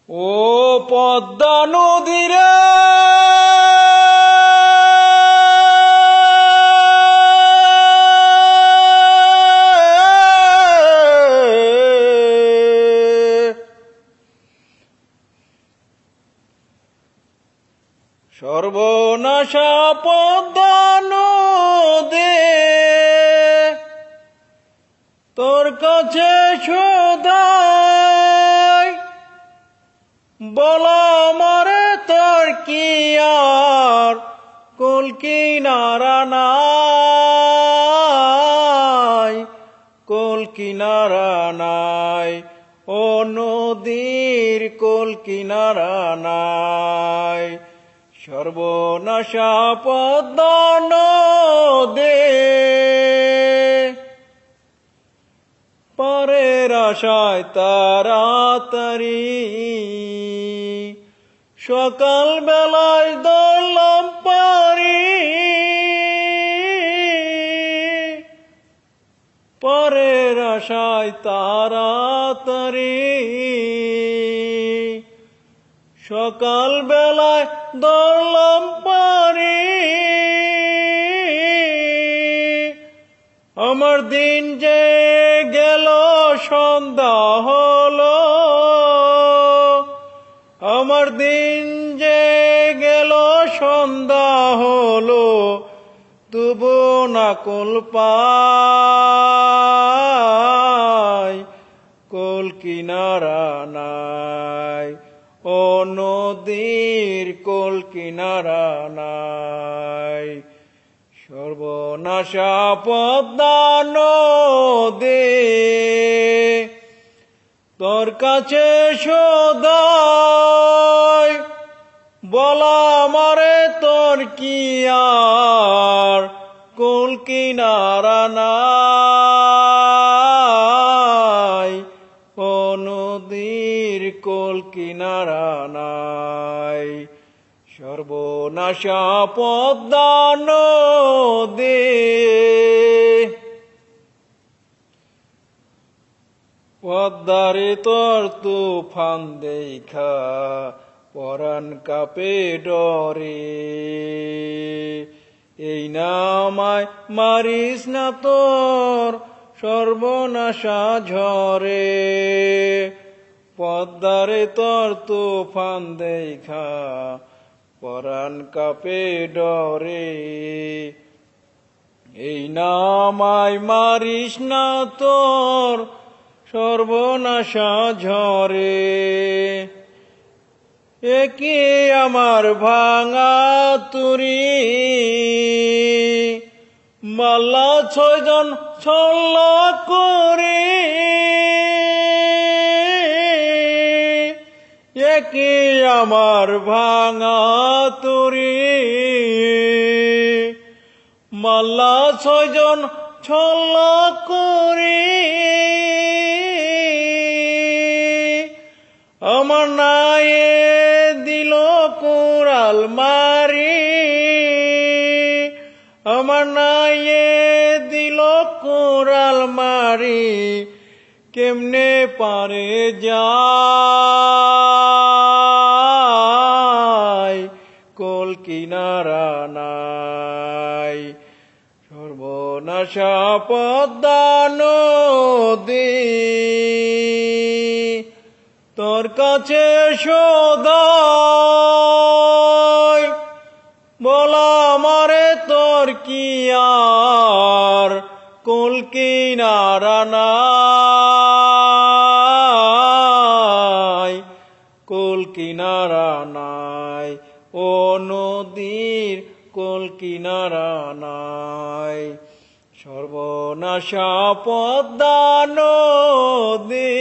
ও পদ্মা নদীরে সর্বনাশা পদ্মা নদী তোর কাছে সদাই বলা আমারে তোর কি আর কুল কিনারা নাই, কুল কিনারা নাই, ও নদীর কুল কিনারা নাই। সর্বনাশা পদ্মা নদী পরের আশায় তাড়াতাড়ি সকাল বেলায় ধরলাম পারি, পরের আশায় তাড়াতাড়ি সকাল বেলায় ধরলাম পারি। আমার দিন যে গেল সন্ধ্যা হলো, আমার দিন যে গেল সন্ধ্যা হলো, তবু না কুল পাই, কুল কিনারা নাই, ও নদীর কুল কিনারা নাই। সর্বনাশা পদ্মা নদী তোর কাছে সদাই বলা আমারে তোর কি আর কুল কিনারা নাই, ও নদীর কুল কিনারা নাই। সর্বনাশা পদ্মা নদী পদ্মারে তোর তুফান দেখা পরাণ কাঁপে ডরে, এই নামায় মারিস না তোর সর্বনাশা ঝরে। পদ্মারে তোর তুফান দেখা পরাণ কাঁপে ডরে, এই নামায় মারিস না তোর সর্বনাশা ঝরে। একে আমার ভাঙা তুরি মাল্লা 6 জন ছল্লা করে, একে আমার ভাঙা তুরি মাল্লা 6 জন ছল্লা করে। আমার নায়ে দিল কুড়াল মারি, আমার নায়ে দিল কুড়াল মারি, কেমনে পারে যায় কুল কিনারা নাই। সর্বনাশা পদ্মা নদী তোর কাছে সদাই বলা আমারে তোর কি আর কুল কিনারা নাই, কুল কিনারা নাই, ও নদীর কুল কিনারা নাই। সর্বনাশা পদ্মা নদী।